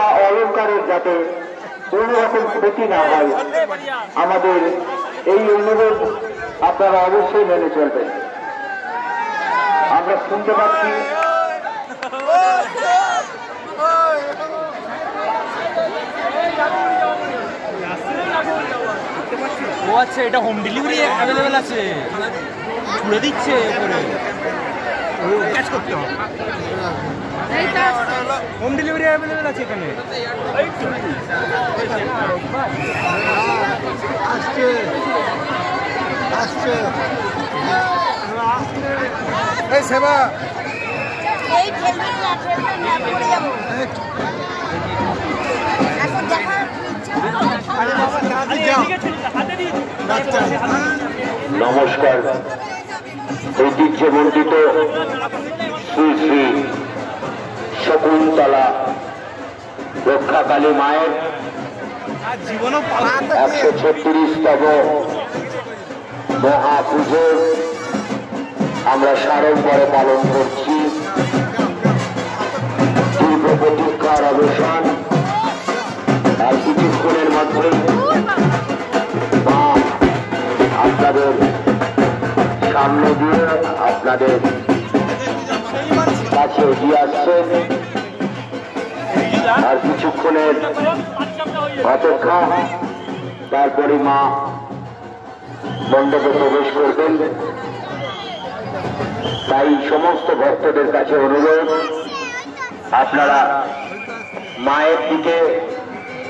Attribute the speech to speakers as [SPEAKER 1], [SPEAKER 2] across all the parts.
[SPEAKER 1] অলঙ্কারের যাতে কোন রকম ক্ষতি না হয়, আমাদের এই অনুরোধ আপনারা অবশ্যই মেনে চলবেন। আমরা শুনতে পাচ্ছি
[SPEAKER 2] ও আচ্ছা, এটা হোম ডেলিভারি অ্যাভেলেবেল আছে, ছুড়ে দিচ্ছে করে ক্যাচ করতে হবে। হোম ডেলিভারি অ্যাভেলেবেল আছে এখানে।
[SPEAKER 3] এই সেবা
[SPEAKER 4] এই খেলবেন না, খেলবেন না, পড়ে যাবো। এখন দেখা
[SPEAKER 1] নমস্কার। ঐতিহ্যমণ্ডিত শ্রী শ্রী শকুন্তলা রক্ষাকালী মায়ের 136তম মহাপুজো আমরা সাড়ম্বরে পালন করছি। দীর্ঘ প্রতীক্ষার অবসান, আর কিছুক্ষণের মধ্যে মা আপনাদের সামনে দিয়ে আপনাদের কাছে এগিয়ে আসছেন। আর কিছুক্ষণের অপেক্ষা, তারপরে মা মণ্ডপে প্রবেশ করবেন। তাই সমস্ত ভক্তদের কাছে অনুরোধ, আপনারা মায়ের দিকে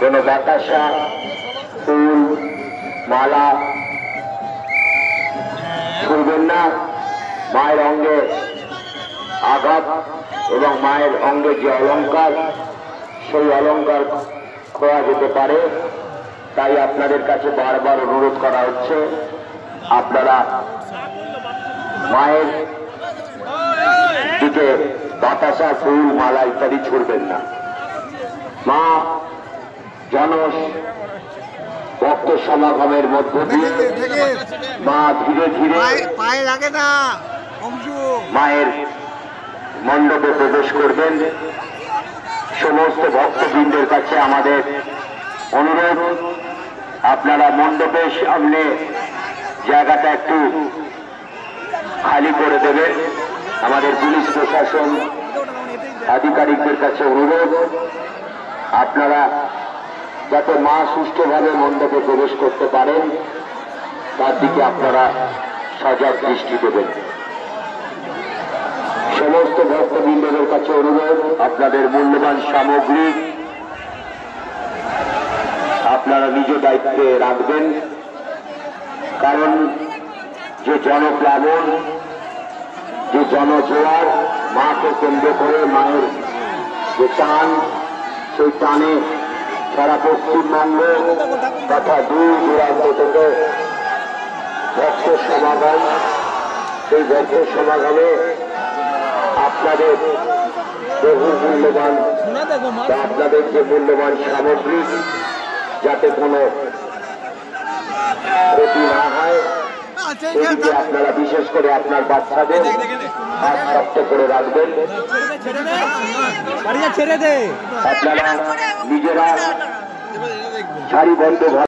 [SPEAKER 1] কোনো বাতাসা, ফুল, মালা ছুঁড়বেন না। মায়ের অঙ্গে আঘাত এবং মায়ের অঙ্গে যে অলঙ্কার, সেই অলঙ্কার খোয়া যেতে পারে। তাই আপনাদের কাছে বারবার অনুরোধ করা হচ্ছে, আপনারা মায়ের দিকে বাতাসা, ফুল, মালা ইত্যাদি ছুঁড়বেন না। মা ভক্ত সমাগমের মধ্য দিয়ে মা ধীরে ধীরে মায়ের মণ্ডপে প্রবেশ করবেন। সমস্ত ভক্তবৃন্দের কাছে আমাদের অনুরোধ, আপনারা মণ্ডপের সামনে জায়গাটা একটু খালি করে দেবেন। আমাদের পুলিশ প্রশাসন আধিকারিকদের কাছে অনুরোধ, আপনারা যাতে মা সুষ্ঠুভাবে মণ্ডপে প্রবেশ করতে পারেন তার দিকে আপনারা সজাগ দৃষ্টি দেবেন। সমস্ত ভক্তবৃন্দদের কাছে অনুরোধ, আপনাদের মূল্যবান সামগ্রী আপনারা নিজ দায়িত্বে রাখবেন। কারণ যে জনপ্লাবন, যে জনজোয়ার, মাকে কেন্দ্র করে মায়ের যে টান, সেই টানে সারা পশ্চিমবঙ্গ তথা দূর দূরান্ত থেকে ভক্ত সমাগম, সেই ভক্ত সমাগমে আপনাদের বহু মূল্যবান বা আপনাদের যে মূল্যবান সামগ্রী যাতে কোনো ক্ষতি না হয়, সেদিকে আপনারা বিশেষ করে আপনার বাচ্চাদের হাত শক্ত করে রাখবেন। আপনারা নিজেরা সারিবদ্ধ